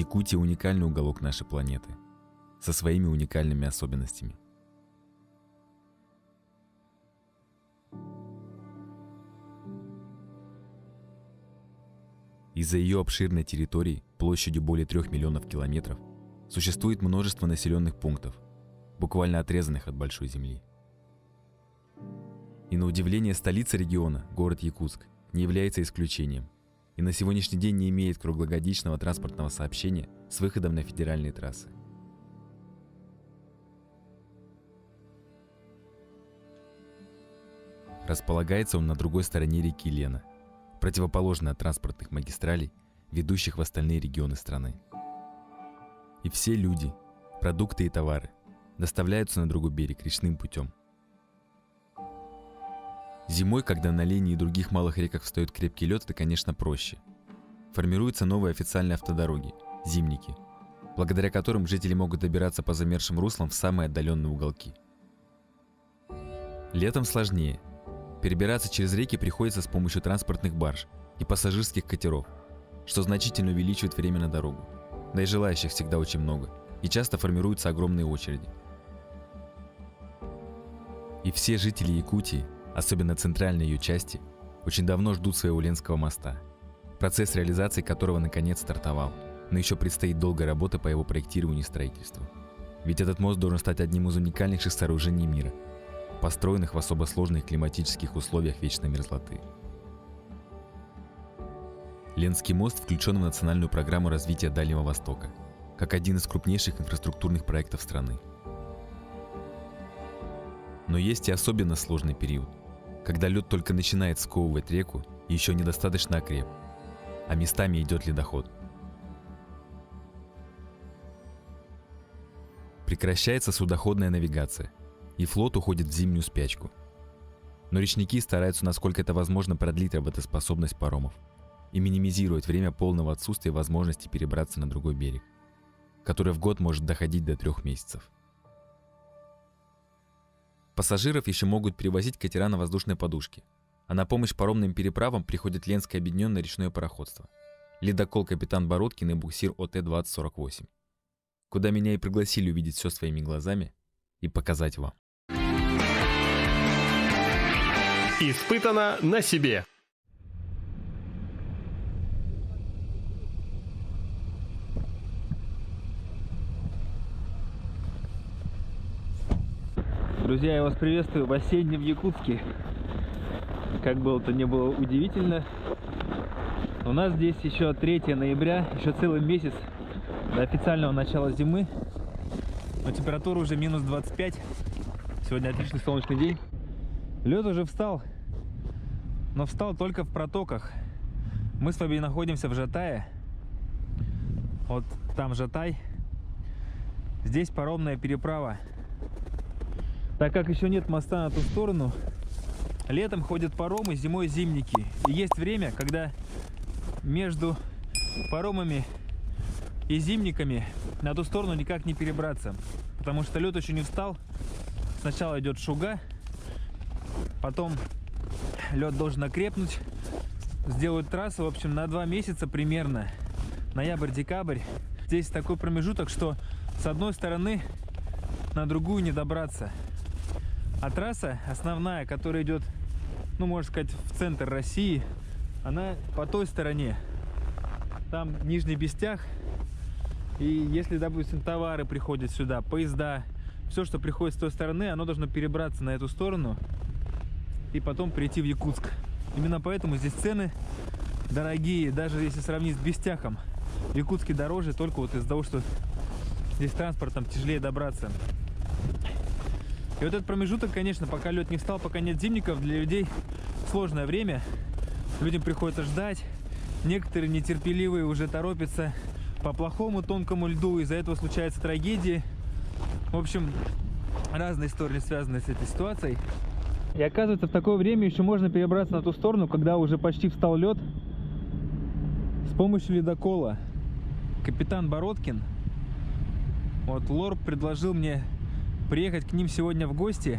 Якутия – уникальный уголок нашей планеты, со своими уникальными особенностями. Из-за ее обширной территории, площадью более 3 миллионов километров, существует множество населенных пунктов, буквально отрезанных от большой земли. И на удивление столица региона, город Якутск, не является исключением и на сегодняшний день не имеет круглогодичного транспортного сообщения с выходом на федеральные трассы. Располагается он на другой стороне реки Лена, противоположной от транспортных магистралей, ведущих в остальные регионы страны. И все люди, продукты и товары доставляются на другой берег речным путем. Зимой, когда на Лене и других малых реках встает крепкий лед, это, конечно, проще. Формируются новые официальные автодороги – зимники, благодаря которым жители могут добираться по замерзшим руслам в самые отдаленные уголки. Летом сложнее. Перебираться через реки приходится с помощью транспортных барж и пассажирских катеров, что значительно увеличивает время на дорогу. Да и желающих всегда очень много, и часто формируются огромные очереди. И все жители Якутии, особенно центральной ее части, очень давно ждут своего Ленского моста, процесс реализации которого наконец стартовал, но еще предстоит долгая работа по его проектированию и строительству. Ведь этот мост должен стать одним из уникальнейших сооружений мира, построенных в особо сложных климатических условиях вечной мерзлоты. Ленский мост включен в национальную программу развития Дальнего Востока, как один из крупнейших инфраструктурных проектов страны. Но есть и особенно сложный период, когда лед только начинает сковывать реку и еще недостаточно окреп, а местами идет ледоход. Прекращается судоходная навигация, и флот уходит в зимнюю спячку. Но речники стараются, насколько это возможно, продлить работоспособность паромов и минимизировать время полного отсутствия возможности перебраться на другой берег, которое в год может доходить до 3 месяцев. Пассажиров еще могут перевозить катера на воздушной подушке, а на помощь паромным переправам приходит Ленское объединенное речное пароходство, ледокол «Капитан Бородкин» и буксир ОТ-2048, куда меня и пригласили увидеть все своими глазами и показать вам. Испытано на себе. Друзья, я вас приветствую в осеннем Якутске. Как бы это ни было удивительно, у нас здесь еще 3 ноября, еще целый месяц до официального начала зимы. Но температура уже минус 25. Сегодня отличный солнечный день. Лед уже встал, но встал только в протоках. Мы с вами находимся в Жатае. Вот там Жатай. Здесь паромная переправа. Так как еще нет моста на ту сторону, летом ходят паромы, зимой зимники. И есть время, когда между паромами и зимниками на ту сторону никак не перебраться, потому что лед еще не встал. Сначала идет шуга, потом лед должен окрепнуть, сделают трассу, в общем, на 2 месяца примерно, ноябрь-декабрь. Здесь такой промежуток, что с одной стороны на другую не добраться. А трасса основная, которая идет, ну, можно сказать, в центр России, она по той стороне. Там Нижний Бестях. И если, допустим, товары приходят сюда, поезда, все, что приходит с той стороны, оно должно перебраться на эту сторону и потом прийти в Якутск. Именно поэтому здесь цены дорогие, даже если сравнить с Бестяхом. В Якутске дороже только вот из-за того, что здесь транспортом тяжелее добраться. И вот этот промежуток, конечно, пока лед не встал, пока нет зимников, для людей сложное время. Людям приходится ждать. Некоторые нетерпеливые уже торопятся по плохому тонкому льду. Из-за этого случаются трагедии. В общем, разные истории связаны с этой ситуацией. И оказывается, в такое время еще можно перебраться на ту сторону, когда уже почти встал лед, с помощью ледокола «Капитан Бородкин». Вот Лорд предложил мне приехать к ним сегодня в гости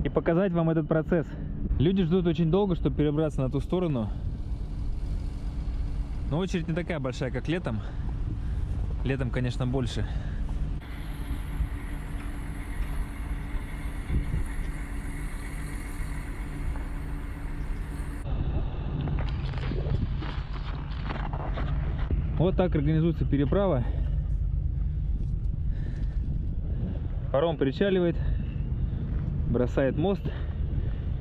и показать вам этот процесс. Люди ждут очень долго, чтобы перебраться на ту сторону. Но очередь не такая большая, как летом. Летом, конечно, больше. Вот так организуется переправа. Паром причаливает, бросает мост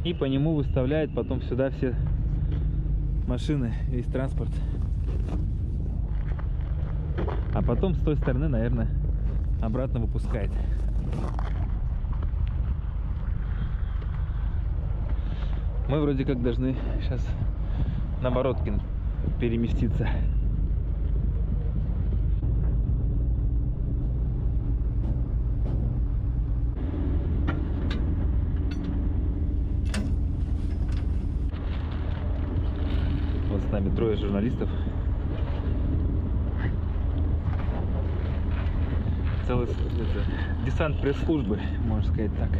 и по нему выставляет потом сюда все машины, весь транспорт. А потом с той стороны, наверное, обратно выпускает. Мы вроде как должны сейчас на Бородкин переместиться. Вот с нами трое журналистов. Целый десант пресс-службы, можно сказать так.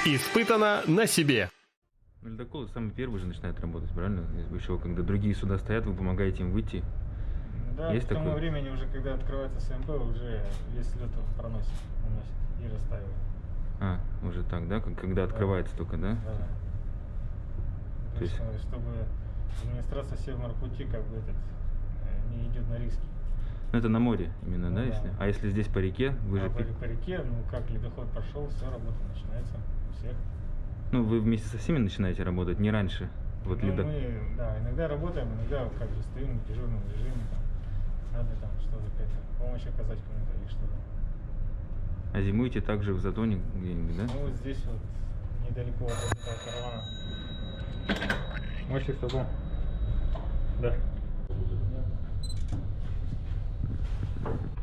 Испытано на себе. Ледоколы самый первый же начинает работать, правильно? Еще когда другие суда стоят, вы помогаете им выйти. Да, есть к тому такое? времени уже, когда открывается СМП, уже весь лед проносит, уносит и растаивает. А, уже так, да? Когда открывается только, да? Да. То есть- Чтобы администрация Севморпути как бы не идет на риски. Ну, это на море именно, Ну да, да. если? А если здесь по реке, вы же... По реке, ну как ледоход пошел, все, работа начинается у всех. Ну, вы вместе со всеми начинаете работать, не раньше. Вот Ну, ледок... мы, да, иногда работаем, иногда как же стоим в дежурном режиме, там, надо там что-то, какая-то помощь оказать кому-то или что-то. А зимуете также в Затоне где-нибудь, да? Ну вот здесь вот, недалеко от этого каравана. Мощи с тобой. Да.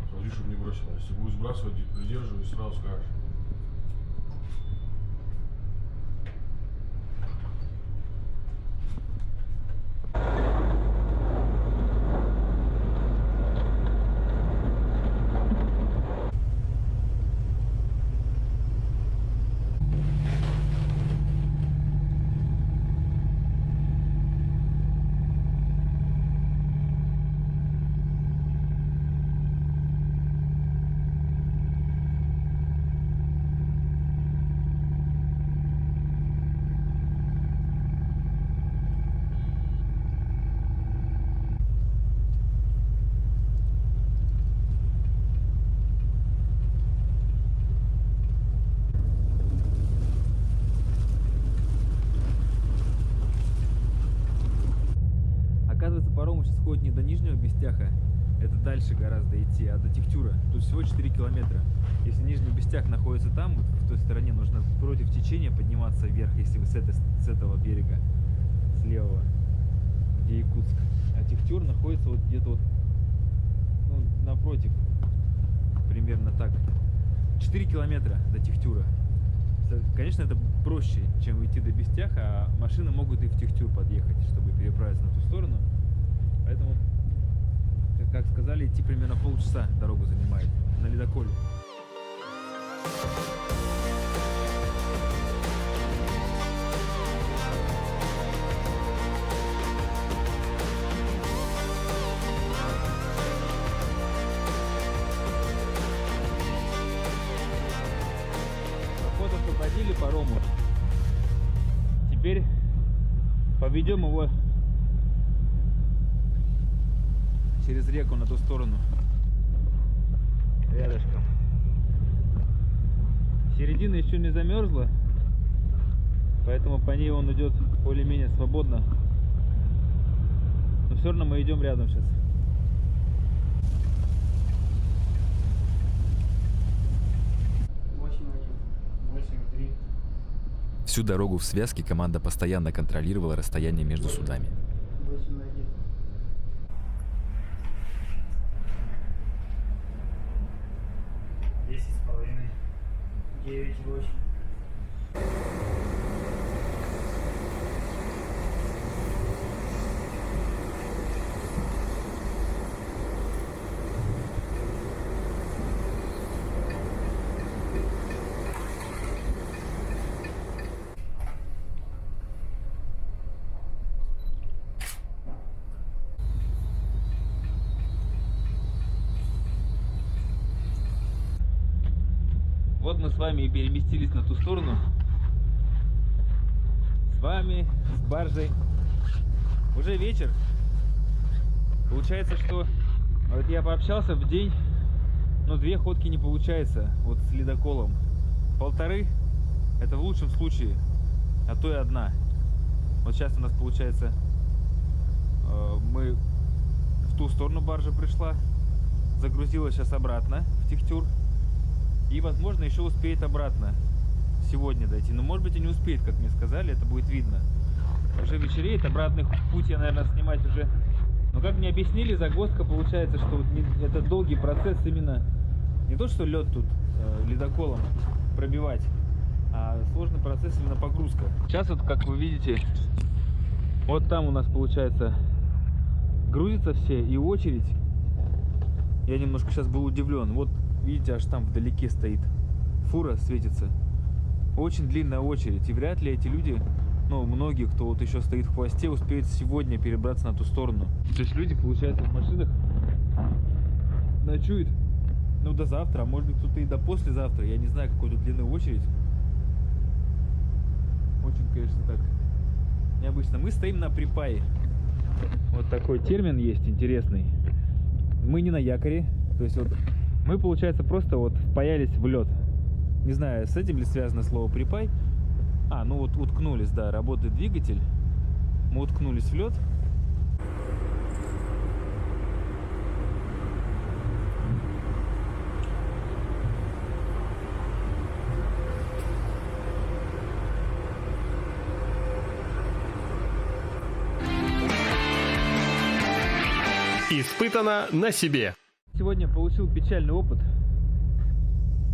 Смотри, чтобы не бросила. Если будешь сбрасывать, придерживай и сразу скажешь. Оказывается, паром сейчас ходит не до Нижнего Бестяха, это дальше гораздо идти, а до Тихтюра. Тут всего 4 километра. Если Нижний Бестях находится там, вот в той стороне, нужно против течения подниматься вверх, если вы с этого берега, с левого, где Якутск. А Тихтюр находится вот где-то вот, ну, напротив, примерно так. 4 километра до Тихтюра. Конечно, это проще, чем идти до Бестяха, а машины могут и в Тихтюр подъехать, чтобы переправиться на ту сторону. Поэтому, как сказали, идти примерно полчаса дорогу занимает на ледоколе. Поведем его через реку на ту сторону. Рядышком. Середина еще не замерзла, поэтому по ней он идет более-менее свободно. Но все равно мы идем рядом сейчас. Всю дорогу в связке команда постоянно контролировала расстояние между судами. 10,5. 9,8. Вот мы с вами и переместились на ту сторону. С вами, с баржей. Уже вечер. Получается, что вот я пообщался в день, но 2 ходки не получается вот с ледоколом. 1,5 это в лучшем случае, а то и 1. Вот сейчас у нас получается, мы в ту сторону баржа пришла, загрузила сейчас обратно в Техтюр. И, возможно, еще успеет обратно сегодня дойти. Но, может быть, и не успеет, как мне сказали, это будет видно. Уже вечереет, обратный путь я, наверное, снимать уже. Но, как мне объяснили, загвоздка получается, что это долгий процесс именно. Не то, что лед тут ледоколом пробивать, а сложный процесс именно погрузка. Сейчас вот, как вы видите, вот там у нас, получается, грузятся все, и очередь. Я немножко сейчас был удивлен. Вот видите, аж там вдалеке стоит фура, светится. Очень длинная очередь. И вряд ли эти люди, ну, многие, кто вот еще стоит в хвосте, успеют сегодня перебраться на ту сторону. То есть люди, получается, в машинах ночуют, ну, до завтра, а может быть, кто-то и до послезавтра. Я не знаю, какой тут длинная очередь. Очень, конечно, так необычно. Мы стоим на припае. Вот такой термин есть интересный. Мы не на якоре. То есть вот мы, получается, просто вот впаялись в лед. Не знаю, с этим ли связано слово припай. А, ну вот уткнулись, да, работает двигатель. Мы уткнулись в лед. Испытано на себе. Сегодня получил печальный опыт.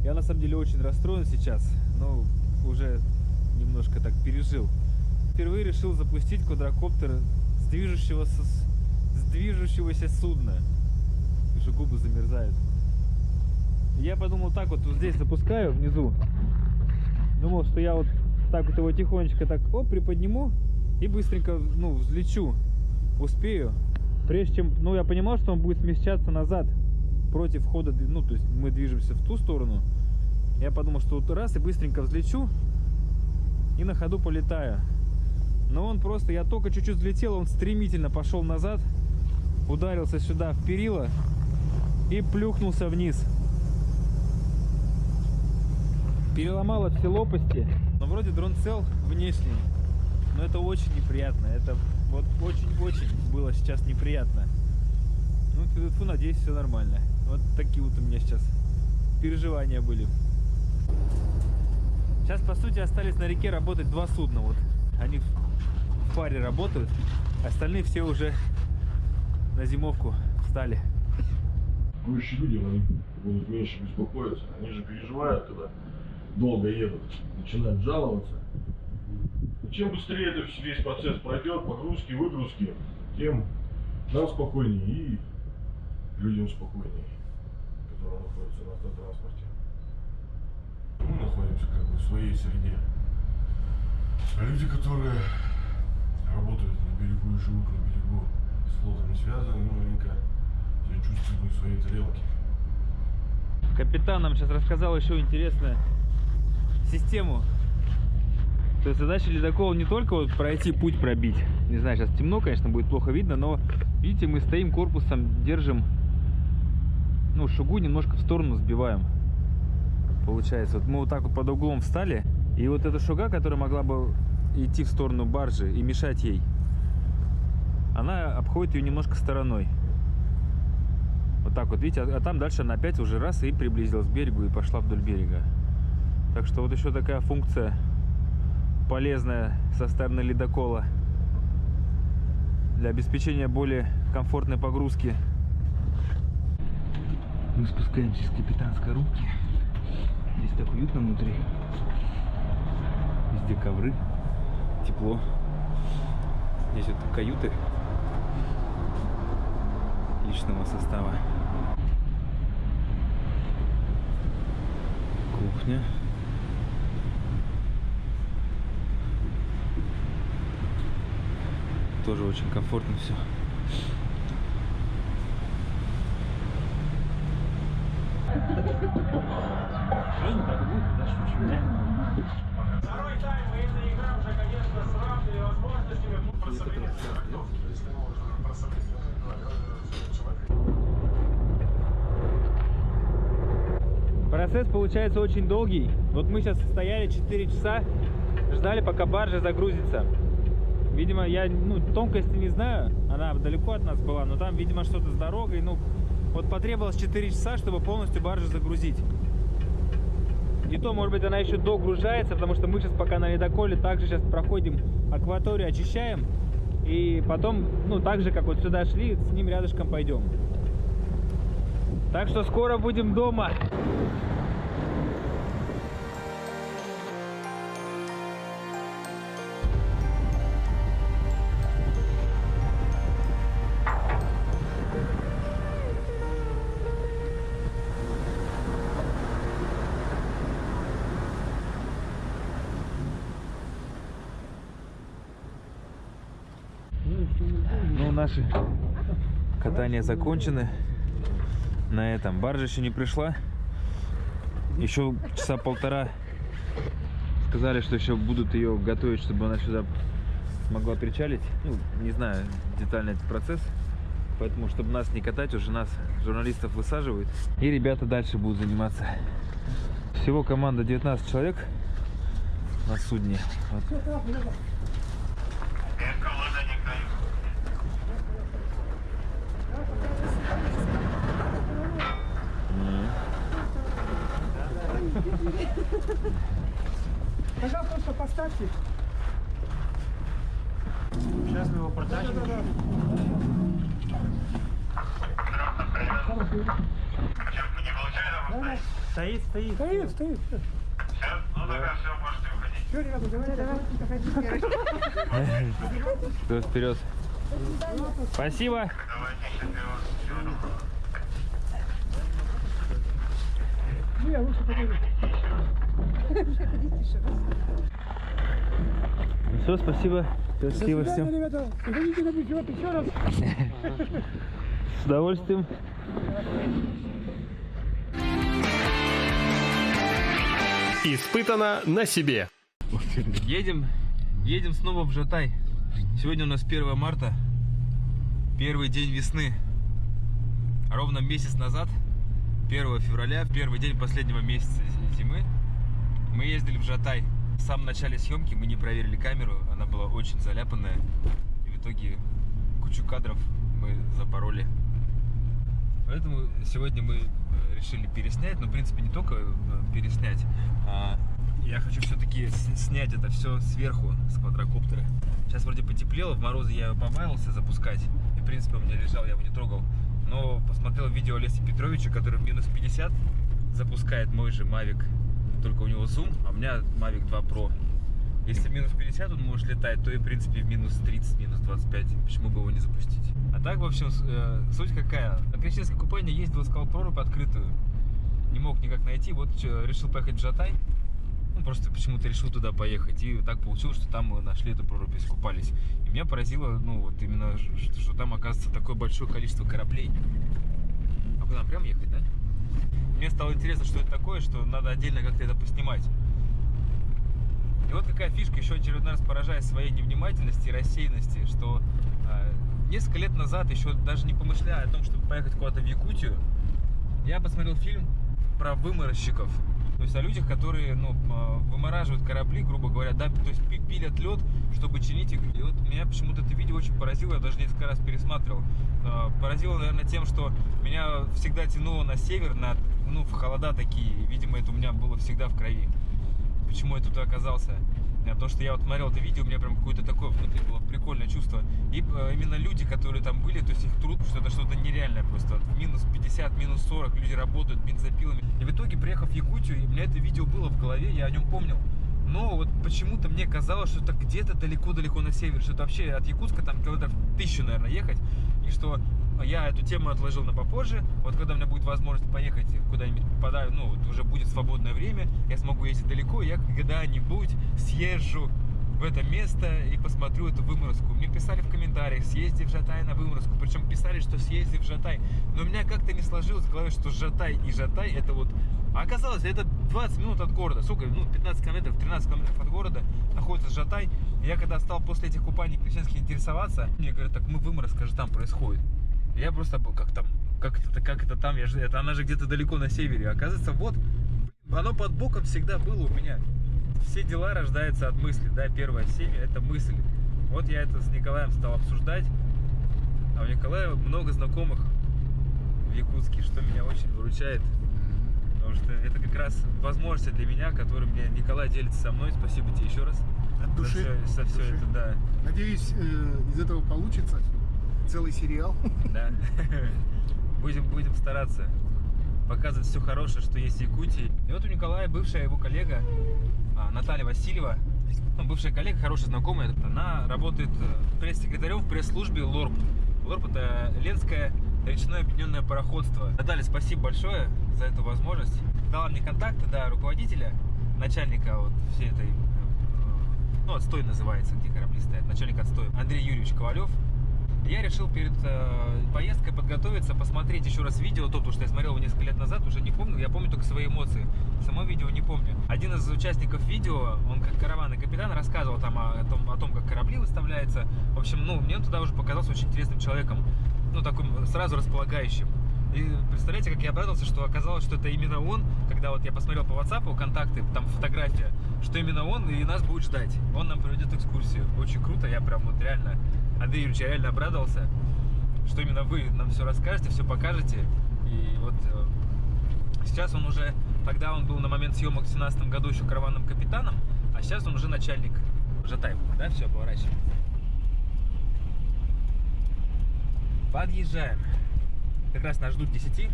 Я на самом деле очень расстроен сейчас, но уже немножко так пережил. Впервые решил запустить квадрокоптер с движущегося судна. Уже губы замерзают. Я подумал, так вот здесь запускаю внизу. Думал, что я вот так вот его тихонечко так приподниму и быстренько, ну, взлечу. Успею. Прежде чем, ну, я понимал, что он будет смещаться назад против хода, ну, то есть мы движемся в ту сторону. Я подумал, что вот раз и быстренько взлечу и на ходу полетаю. Но он просто, я только чуть-чуть взлетел, он стремительно пошел назад, ударился сюда в перила и плюхнулся вниз. Переломало все лопасти, но вроде дрон цел внешний, но это очень неприятно, это вот очень-очень было сейчас неприятно. Ну, надеюсь, все нормально. Вот такие вот у меня сейчас переживания были. Сейчас, по сути, остались на реке работать 2 судна. Вот они в паре работают, остальные все уже на зимовку встали. Проще людям, они будут меньше беспокоиться. Они же переживают, когда долго едут, начинают жаловаться. И чем быстрее это весь процесс пройдет, погрузки, выгрузки, тем нам спокойнее и людям спокойнее, которые находятся на автотранспорте. Мы находимся как бы в своей среде. А люди, которые работают на берегу и живут на берегу, с флотом не связаны, ну, маленько себя чувствуют в своей тарелке. Капитан нам сейчас рассказал еще интересную систему То есть задача ледокола не только вот пройти путь, пробить. Не знаю, сейчас темно, конечно, будет плохо видно, но видите, мы стоим корпусом, держим, ну, шугу немножко в сторону сбиваем. Получается, вот мы вот так вот под углом встали, и вот эта шуга, которая могла бы идти в сторону баржи и мешать ей, она обходит ее немножко стороной. Вот так вот, видите, а там дальше она опять уже раз и приблизилась к берегу и пошла вдоль берега. Так что вот еще такая функция полезная со стороны ледокола для обеспечения более комфортной погрузки. Мы спускаемся с капитанской рубки. Здесь так уютно внутри. Везде ковры, тепло. Здесь вот каюты личного состава. Кухня. Тоже очень комфортно все. Второй тайм, и эта игра уже, конечно, с равными возможностями. Процесс получается очень долгий. Вот мы сейчас стояли 4 часа, ждали, пока баржа загрузится. Видимо, я тонкости не знаю, она далеко от нас была, но там, видимо, что-то с дорогой. Ну, вот потребовалось 4 часа, чтобы полностью баржу загрузить. И то, может быть, она еще догружается, потому что мы сейчас пока на ледоколе также сейчас проходим акваторию, очищаем. И потом, так же, как вот сюда шли, с ним рядышком пойдем. Так что скоро будем дома. Наши катания закончены. На этом баржа еще не пришла. Еще часа полтора. Сказали, что еще будут ее готовить, чтобы она сюда смогла причалить. Не знаю детально этот процесс. Поэтому, чтобы нас не катать, уже нас, журналистов, высаживают. И ребята дальше будут заниматься. Всего команда 19 человек на судне. Вот. Пожалуйста, поставьте. Сейчас мы его протащим. Стоит. Стоит. Все? Ну тогда все, можете выходить. Все, ребята, давайте. Вперед. Спасибо. Давайте, вперед. Ну, я лучше покажу. Все, спасибо. Счастливо всем. Ребята, заходите на бюджет еще раз. С удовольствием. Испытано на себе. Едем снова в Жатай. Сегодня у нас 1 марта, первый день весны. Ровно месяц назад, 1 февраля, первый день последнего месяца зимы, мы ездили в Жатай. В самом начале съемки мы не проверили камеру, она была очень заляпанная. И в итоге кучу кадров мы запороли. Поэтому сегодня мы решили переснять, но в принципе не только переснять, а я хочу все-таки снять это все сверху с квадрокоптера. Сейчас вроде потеплело, в морозы я его побаивался запускать. И в принципе у меня лежал, я его не трогал. Но посмотрел видео Олеся Петровича, который в минус 50 запускает мой же Mavic. Только у него зум, а у меня Mavic 2 Pro. Если в минус 50 он может летать, то и в принципе в минус 30, минус 25. Почему бы его не запустить? А так, в общем, суть какая? На крещенское купание ездил, искал прорубь открытую. Не мог никак найти, вот решил поехать в Жатай. Просто почему-то решил туда поехать. И так получилось, что там мы нашли эту прорубь, искупались. И меня поразило, вот именно, что там оказывается такое большое количество кораблей. А куда нам прям ехать, да? Мне стало интересно, что это такое, что надо отдельно как-то это поснимать. И вот какая фишка, еще очередной раз поражает своей невнимательности и рассеянности, что несколько лет назад, еще даже не помышляя о том, чтобы поехать куда-то в Якутию, я посмотрел фильм про выморозчиков. То есть о людях, которые вымораживают корабли, грубо говоря, да, то есть пилят лед, чтобы чинить их. И вот меня почему-то это видео очень поразило, я даже несколько раз пересматривал. Поразило, наверное, тем, что меня всегда тянуло на север, в холода такие. Видимо, это у меня было всегда в крови. Почему я тут оказался? Потому что я вот смотрел это видео, у меня прям какое-то такое внутри было прикольное чувство. И именно люди, которые там были, то есть их труд, что это что-то нереальное просто. Минус 50, минус 40, люди работают бензопилами. И в итоге, приехав в Якутию, у меня это видео было в голове, я о нем помнил. Но вот почему-то мне казалось, что это где-то далеко-далеко на севере, что это вообще от Якутска там километров 1000, наверное, ехать. И что я эту тему отложил на попозже. Вот когда у меня будет возможность поехать куда-нибудь, вот уже будет свободное время, я смогу ездить далеко, я когда-нибудь съезжу в это место и посмотрю эту выморозку. Мне писали в комментариях: съезди в Жатай на выморозку. Причем писали, что съезди в Жатай. Но у меня как-то не сложилось в голове, что Жатай и Жатай это вот... А оказалось, это 20 минут от города. Сколько? 15 километров, 13 километров от города находится Жатай. И я когда стал после этих купаний крещенских интересоваться, мне говорят: так выморозка же там происходит. Я просто, как это там, она же где-то далеко на севере. Оказывается, вот, оно под боком всегда было у меня. Все дела рождаются от мысли, да, первая семя — это мысль. Вот я это с Николаем стал обсуждать, а у Николая много знакомых в Якутске, что меня очень выручает. Потому что это как раз возможности для меня, которыми мне Николай делится со мной. Спасибо тебе еще раз. От души. За все это, да. Надеюсь, из этого получится целый сериал. Да. Будем стараться показывать все хорошее, что есть в Якутии. И вот у Николая бывшая его коллега Наталья Васильева, бывшая коллега, хорошая знакомая, она работает пресс-секретарем в пресс-службе ЛОРП. ЛОРП — это Ленское речное объединенное пароходство. Наталья, спасибо большое за эту возможность. Дала мне контакты, да, руководителя, начальника вот всей этой, отстой называется, где корабли стоят, начальник отстоя, Андрей Юрьевич Ковалев. Я решил перед поездкой подготовиться, посмотреть еще раз видео, потому что я смотрел его несколько лет назад, уже не помню, я помню только свои эмоции. Само видео не помню. Один из участников видео, он как караванный капитан, рассказывал там о том, как корабли выставляются. В общем, мне он туда уже показался очень интересным человеком, таким сразу располагающим. И представляете, как я обрадовался, что оказалось, что это именно он, когда вот я посмотрел по WhatsApp контакты, там фотография, что именно он и нас будет ждать. Он нам проведет экскурсию. Очень круто, я прям вот реально, Андрей Юрьевич, я реально обрадовался, что именно вы нам все расскажете, все покажете. И вот сейчас он уже, тогда он был на момент съемок в 2017 году еще караванным капитаном, а сейчас он уже начальник Жатай, да, все, поворачиваем. Подъезжаем. Как раз нас ждут 10.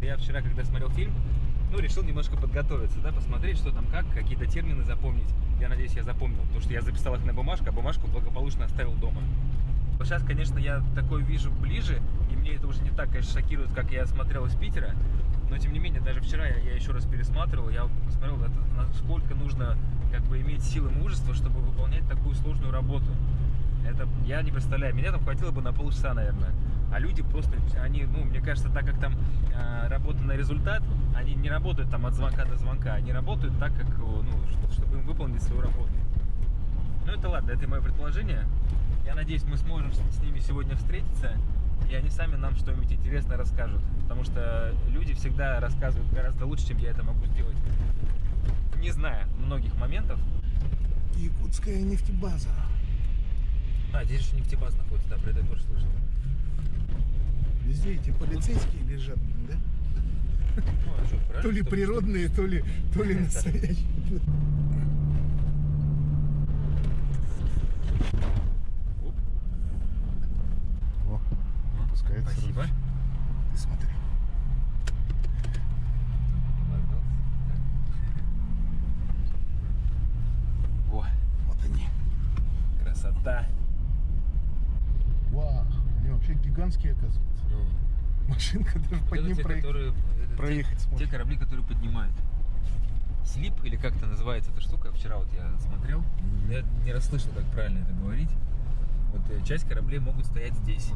Я вчера, когда смотрел фильм, решил немножко подготовиться, да, посмотреть, что там как, какие-то термины запомнить. Я надеюсь, я запомнил, потому что я записал их на бумажку, а бумажку благополучно оставил дома. Сейчас, конечно, я такое вижу ближе, и мне это уже не так, конечно, шокирует, как я смотрел из Питера. Но, тем не менее, даже вчера я еще раз пересматривал, я посмотрел, насколько нужно иметь силы и мужество, чтобы выполнять такую сложную работу. Это я не представляю, меня там хватило бы на полчаса, наверное. А люди просто, они, мне кажется, так как там работа на результат, они не работают там от звонка до звонка, они работают так, как, чтобы им выполнить свою работу. Это ладно, это мое предположение. Я надеюсь, мы сможем с ними сегодня встретиться, и они сами нам что-нибудь интересное расскажут. Потому что люди всегда рассказывают гораздо лучше, чем я это могу сделать, не зная многих моментов. Якутская нефтебаза. Здесь еще нефтебаза находится, да, про это я тоже слышал. Везде эти полицейские лежат, да? А что, правильно, То ли природные, то ли настоящие. О, пускается. Спасибо. Ты смотри. О, Вот они. красота. Вау, они вообще гигантские, оказывается. Машинка даже под ним проехать сможет. Те корабли, которые поднимают. Слип, или как это называется эта штука, вчера вот я смотрел, я не расслышал, как правильно это говорить. Вот часть кораблей могут стоять здесь.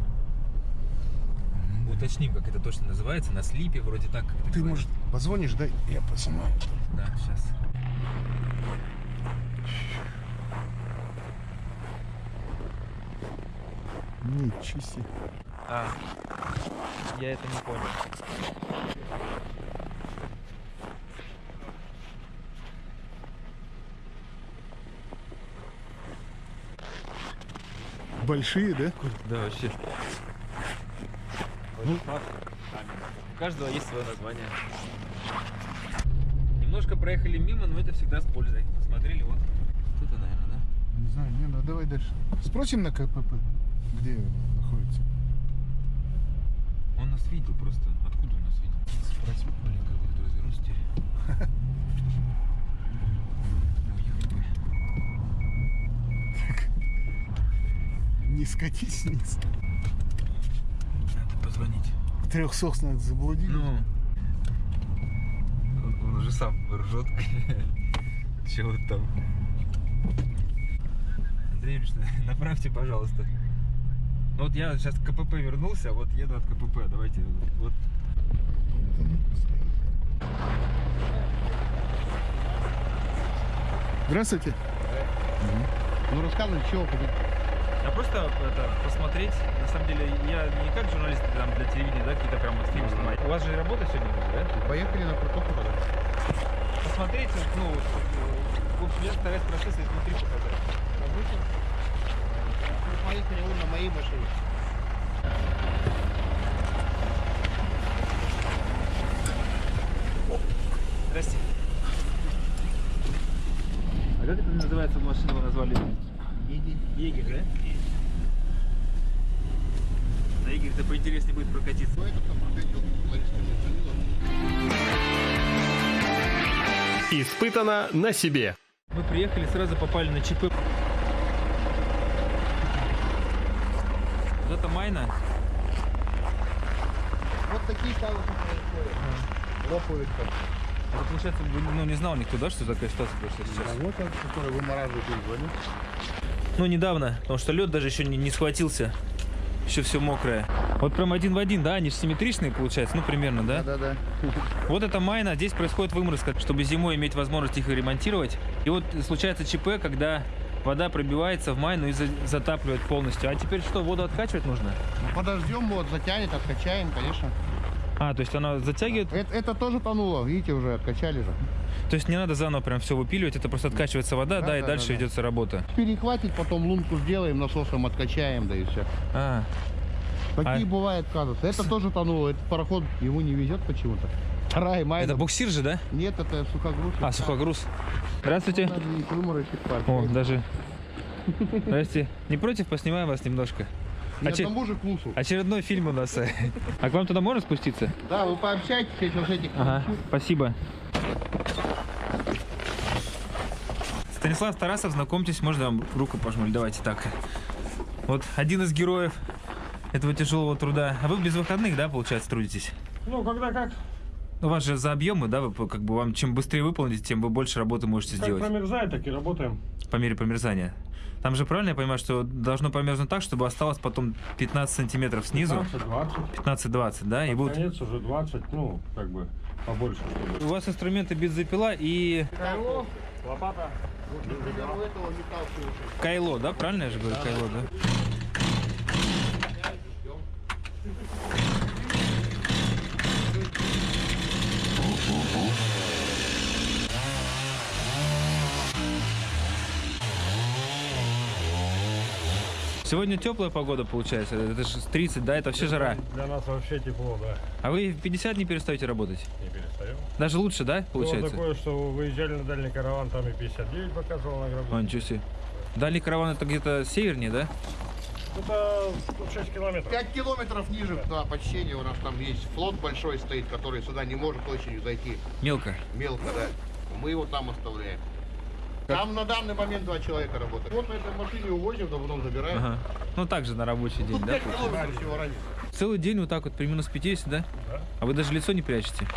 Уточним, как это точно называется, на слипе, вроде так. Ты, может, позвонишь, да? Я поснимаю. Да, сейчас. Ничего себе. А, я это не понял. Большие, да? Да, вообще. Ну, у каждого есть свое название. Немножко проехали мимо, но это всегда с пользой. Посмотрели, вот. Вот это, наверное, да? Не знаю, не, ну давай дальше. Спросим на КПП, где находится. Он нас видел просто. Откуда он нас видел? Спросим. Блин, как вот это развернуться теперь. Не скатись вниз. Надо позвонить. В 3 соснах заблудились. Ну. Он уже сам ржет. Чего вот там? Андрей Ильич, направьте, пожалуйста. Ну вот я сейчас к КПП вернулся, вот еду от КПП. Давайте вот. Здравствуйте. Ну рассказывай, чего хотите. А просто это, посмотреть, на самом деле, я не как журналист там, для телевидения, да, какие-то прям вот фильмы снимать. У вас же работа сегодня будет, да? Поехали на крутуху тогда. Посмотреть, ну, в общем, я стараюсь процессы изнутри показать. Поехали вон на моей машине. Здрасте. А как это называется, машину вы назвали? Егерь, да? На Егерь-то поинтереснее будет прокатиться. Ну это там прокатил, Лариска мне звонила. Испытано на себе. Мы приехали, сразу попали на ЧП. Вот это Майна. Вот такие казусы происходят. Лопают там. Это получается, ну не знал никто, да, что такая ситуация произошла сейчас? А вот он, который вымораживает и звонит. Ну недавно, потому что лед даже еще не схватился. Еще все мокрое. Вот прям один в один, да? Они же симметричные получается, ну примерно, да? Да-да-да. Вот это Майна, здесь происходит выморозка, чтобы зимой иметь возможность их ремонтировать. И вот случается ЧП, когда вода пробивается в Майну и затапливает полностью. А теперь что, воду откачивать нужно? Ну, подождем, вот затянет, откачаем, конечно. А, то есть она затягивает? Это тоже тонуло, видите, уже откачали же. То есть не надо заново прям все выпиливать, это просто откачивается вода, да, и да, дальше да. ведется работа. Перехватить, потом лунку сделаем, насосом откачаем, да и все. А, Такие бывают казусы. Это тоже тонуло, этот пароход ему не везет почему-то. Вторая Майна. это буксир же, да? Нет, это сухогруз. А, сухогруз. Здравствуйте. Даже не выморочек парк. О, даже. Здрасте. Не против, поснимаем вас немножко? Ни одному же клусу. Очередной фильм у нас. А к вам туда можно спуститься? Да, вы пообщайтесь, если вот этих. Ага, спасибо. Станислав Тарасов, знакомьтесь, можно вам руку пожму? Давайте так. Вот один из героев этого тяжелого труда. А вы без выходных, да, получается, трудитесь? Ну, когда как? У вас же за объемы, да, вы, как бы вам чем быстрее выполните, тем вы больше работы можете Как сделать. промерзает, так и работаем. По мере промерзания. Там же правильно я понимаю, что должно промерзнуть так, чтобы осталось потом 15 сантиметров снизу? 15-20. 15-20, да? И будут... Конец уже 20, ну, как бы побольше, чтобы. У вас инструменты бензопила и Кайло. Лопата. Вот, например, у этого металл все. кайло, да? Правильно я же говорю? Кайло, да? Сегодня теплая погода получается, это же 30, да, это вообще жара. Для нас вообще тепло, да. А вы в 50 не перестаете работать? Не перестаем. Даже лучше, да, Было получается? такое, что выезжали на дальний караван, там и 59 показывал на гробу. А, ничего себе. Дальний караван это где-то севернее, да? Это 6 километров. 5 километров ниже на почтение у нас там есть флот большой стоит, который сюда не может осенью зайти. Мелко. Мелко, да. Мы его там оставляем. Там на данный момент 2 человека работают. Вот на этой машине увозим, да потом забираем. Ага. Ну так же на рабочий день, Тут да? 5 километров всего ранее. Целый день вот так вот при минус 50, да? Да. А вы даже лицо не прячете?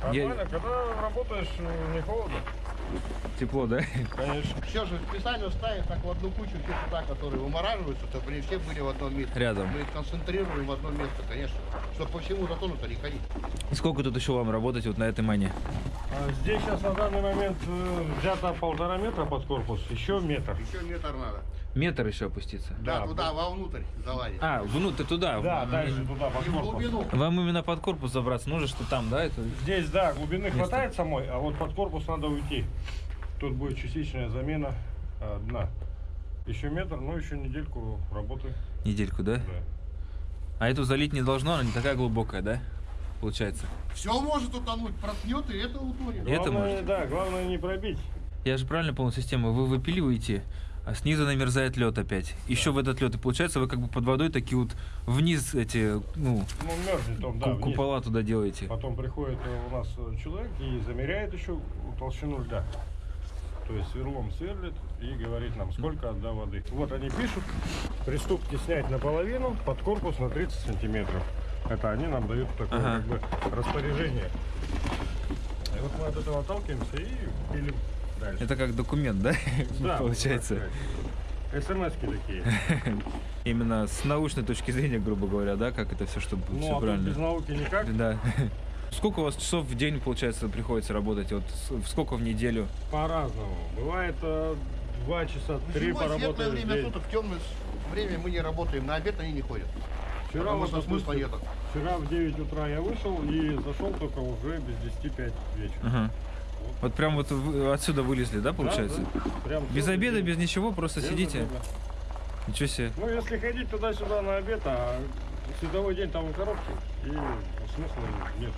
Нормально, когда работаешь, не холодно. Тепло, да? Конечно. Все же специально ставим так в одну кучу все сюда, которые вымораживаются, чтобы они все были в одном месте. Рядом. Мы их концентрируем в одно место, конечно, чтобы по всему затону-то не ходить. И сколько тут еще вам работать вот на этой мане? Здесь сейчас на данный момент взято 1,5 метра под корпус, еще метр. Еще метр надо. Метр еще опуститься. Да, туда, вовнутрь заладить. А, внутрь туда. Да, дальше туда под И в корпус. глубину. Вам именно под корпус забраться нужно, что там, да? Это... Здесь, да, глубины хватает самой, а вот под корпус надо уйти. Тут будет частичная замена дна. Еще метр, ну еще недельку работы. Недельку, да? Да. А эту залить не должно, она не такая глубокая, да? Получается. Все может утонуть, проткнет, и это утонет. Это Главное, может. да, главное не пробить. Я же правильно понял систему. Вы выпиливаете, а снизу намерзает лед опять. Еще в этот лед. И получается, вы как бы под водой такие вот вниз эти, ну, Ну, мерзнет он, да, вниз. купола туда делаете. Потом приходит у нас человек и замеряет еще толщину льда. То есть сверлом сверлит и говорит нам, сколько отда воды. Вот они пишут, приступки снять наполовину, под корпус на 30 сантиметров. Это они нам дают такое как бы распоряжение. И вот мы от этого отталкиваемся и пилим дальше. Это как документ, да? Да, Получается. СМС-ки такие. Именно с научной точки зрения, грубо говоря, да, как это все, чтобы Ну, все а тут правильно. без науки никак. Да. Сколько у вас часов в день, получается, приходится работать? Вот сколько в неделю? По-разному. Бывает 2 часа, 3 Зимой светлое поработаем в время день. суток, в темное время мы не работаем. На обед они не ходят. Вчера, Потому вот, что смысла допустим, нету. вчера в 9 утра я вышел и зашел только уже без 10-5 вечера. Ага. Вот прям вот отсюда вылезли, да, получается? Да, да. Прям Без целый обеда, день. без ничего, просто Без сидите. обеда. Ничего себе. Ну, если ходить туда-сюда на обед, а световой день там короткий, и смысла нету.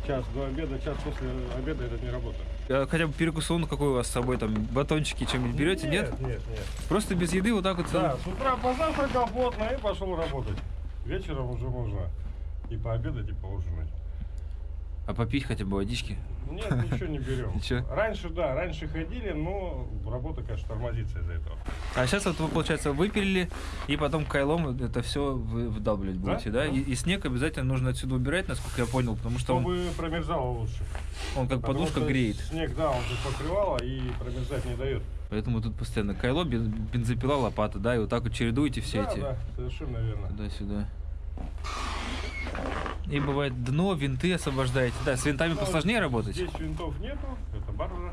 Час до обеда, час после обеда это не работает. А хотя бы перекусон какой у вас с собой, там, батончики, чем-нибудь берете, нет? Нет. Просто без еды вот так вот. Да, с утра позавтракал плотно и пошел работать. Вечером уже можно и пообедать, и поужинать. А попить хотя бы водички? Нет, ничего не берем. Ничего? Раньше ходили, но работа, конечно, тормозится из-за этого. А сейчас вот вы, получается, выпилили, и потом кайлом это все вы вдалбливать Да, будете, да? да. И снег обязательно нужно отсюда убирать, насколько я понял, потому что Чтобы промерзало лучше. он как Потому подушка что греет. Снег, да, он тут покрывало и промерзать не дает. Поэтому тут постоянно кайло, бензопила, лопата, да, и вот так вот чередуете все Да, эти да, совершенно верно. туда-сюда. И бывает дно, винты освобождаете. Да, с винтами Ну, посложнее работать? Здесь винтов нету, это баржа.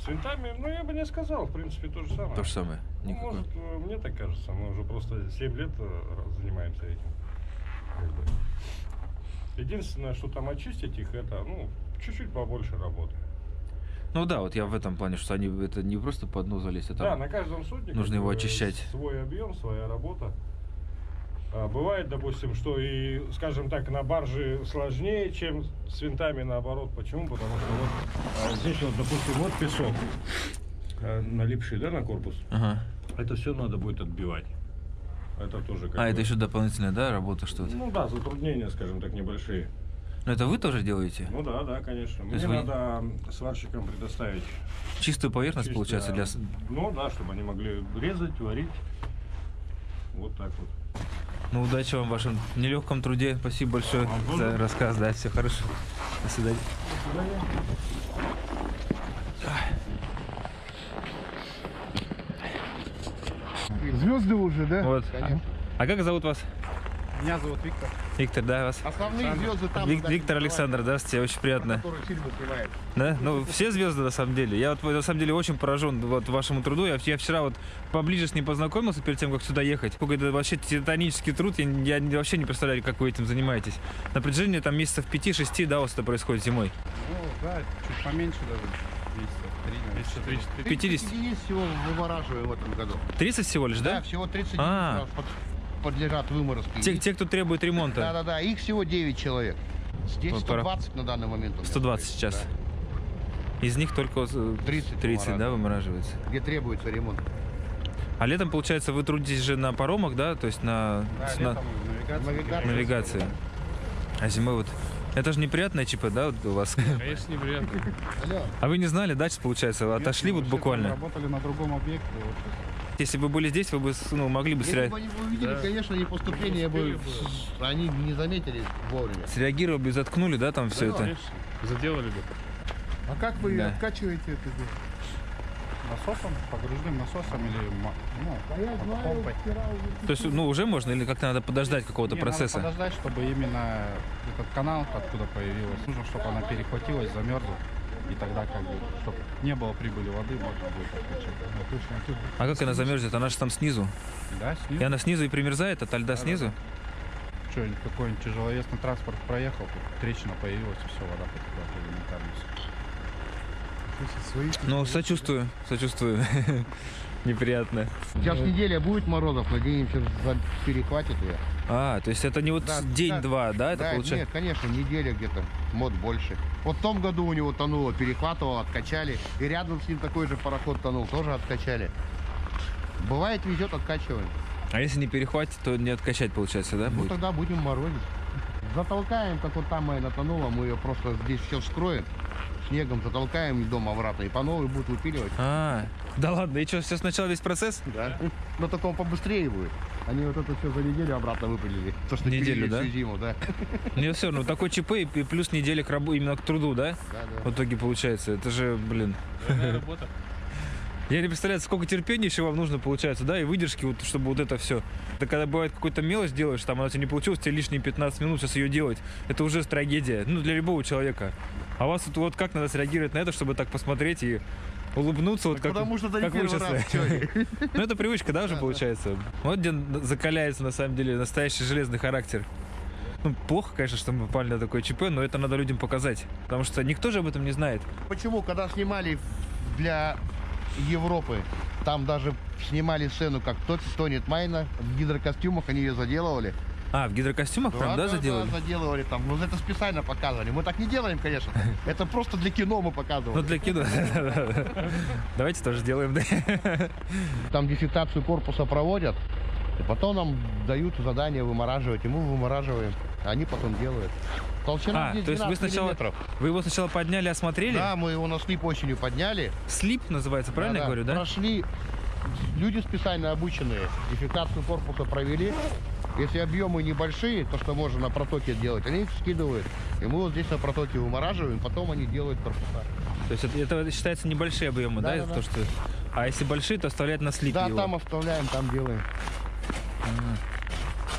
С винтами, ну я бы не сказал, в принципе, то же самое. То же самое. Ну, Никакой. может, мне так кажется, мы уже просто 7 лет занимаемся этим. Как бы. Единственное, что там очистить их, это, ну, чуть-чуть побольше работы. Ну да, вот я в этом плане, что они это не просто по дну залезть, а Да, там на каждом судне нужно его очищать. свой объем, своя работа. Бывает, допустим, что и, скажем так, на барже сложнее, чем с винтами наоборот. Почему? Потому что вот здесь вот, допустим, вот песок, налипший, да, на корпус. Ага. Это все надо будет отбивать. Это тоже как А, бы- это еще дополнительная, да, работа что-то? Ну да, затруднения, скажем так, небольшие. Но это вы тоже делаете? Ну да, конечно. Мне есть вы- надо сварщикам предоставить Чистую поверхность, чисто, получается, для... Ну да, чтобы они могли резать, варить. Вот так вот. Ну, удачи вам в вашем нелегком труде. Спасибо большое Вам тоже. за рассказ. Да, все хорошо. До свидания. Звезды уже, да? Вот. Конечно. А как зовут вас? Меня зовут Виктор. Виктор, да, вас? Основные звезды там. Виктор Александр, да, тебе очень приятно. Который фильмы снимает. Да? Ну, все звезды на самом деле. Я вот на самом деле очень поражен вот вашему труду. Я вчера вот поближе с ним познакомился перед тем, как сюда ехать. Сколько это вообще титанический труд. Я вообще не представляю, как вы этим занимаетесь. На протяжении там месяцев 5-6, да, у вас это происходит зимой. Ну, да, чуть поменьше даже. Месяца 3. 50. единиц всего вымораживаем в этом году. 30 всего лишь, да? Да, всего 30 А. единиц подлежат выморозке. Те, кто требует ремонта. Да, их всего 9 человек. Здесь Вот 120 на данный момент. у меня 120 стоит. сейчас. Да. Из них только 30, да, вымораживается. Где требуется ремонт. А летом, получается, вы трудитесь же на паромах, да? То есть на, навигации. А зимой вот... Это же неприятное ЧП, да, вот у вас? Конечно, неприятно. А вы не знали, да, что получается? Вы отошли вот буквально. Работали на другом объекте. Вот. Если бы были здесь, вы бы могли бы Если бы они бы увидели, конечно, и поступление бы они не заметили вовремя. среагировали бы, заткнули, да, там все это? Заделали бы. А как вы Да. откачиваете это дело? Насосом, погружным насосом или помпой? То есть, ну, уже можно или как-то надо подождать какого-то Не, процесса? надо подождать, чтобы именно этот канал, откуда появилась, нужно, чтобы она перехватилась, замерзла. И тогда, как бы, чтобы не было прибыли воды, можно будет откачать. А как она замерзнет? Она же там снизу. Да, И снизу. она снизу и примерзает, от льда снизу? Что, какой-нибудь тяжеловесный транспорт проехал, тут трещина появилась, и все, вода потекла, элементарно все. Ну, сочувствую. Неприятно. Сейчас неделя будет морозов, надеемся, перехватит ее. А, то есть это не вот Да, день-два, да, это Да, получается? нет, конечно, неделя где-то, мод больше. Вот в том году у него тонуло, перехватывало, откачали. И рядом с ним такой же пароход тонул, тоже откачали. Бывает, везет, откачиваем. А если не перехватить, то не откачать, получается, да, Ну будет? тогда будем морозить. Затолкаем, как вот там моя натонула, мы ее просто здесь все вскроем, снегом затолкаем и дома обратно, и по новой будут выпиливать. А, да ладно, и что, все сначала весь процесс? Да. Но только он побыстрее будет. Они вот это все за неделю обратно выпилили. То, что Неделю, пилили да? всю зиму, да. Не, все, ну такой ЧП и плюс неделя именно к труду, да? Да, В итоге получается, это же, блин. Я не представляю, сколько терпения еще вам нужно, получается, да, и выдержки, вот, чтобы вот это все. Это когда бывает какую-то мелочь делаешь, там она тебе не получилась, тебе лишние 15 минут сейчас ее делать. Это уже трагедия, ну, для любого человека. А у вас вот как надо среагировать на это, чтобы так посмотреть и улыбнуться, вот как, Потому что это не как вы первый сейчас. раз, чё ли. Ну, это привычка, да, уже получается? Вот где закаляется, на самом деле, настоящий железный характер. Ну, плохо, конечно, что мы попали на такое ЧП, но это надо людям показать. Потому что никто же об этом не знает. Почему, когда снимали для Европы, там даже снимали сцену, как тонет Майна, в гидрокостюмах они ее заделывали. А, в гидрокостюмах прям, да, заделали? Да, заделывали там. Ну, это специально показывали. Мы так не делаем, конечно. Это просто для кино мы Ну, показывали. для кино. Давайте тоже сделаем, да. Там дефектацию корпуса проводят, и потом нам дают задание вымораживать, и мы вымораживаем, а они потом делают. Толщина А, здесь то есть 12 миллиметров. вы его сначала подняли, осмотрели? Да, мы его на слип осенью подняли. Слип называется, правильно я говорю, да? Прошли, люди специально обученные, дефектацию корпуса провели. Если объемы небольшие, то, что можно на протоке делать, они их скидывают. И мы вот здесь на протоке вымораживаем, потом они делают корпуса. То есть это считается небольшие объемы, да? Да, да, То, что... А если большие, то оставляют на слипе Да, его. там оставляем, там делаем.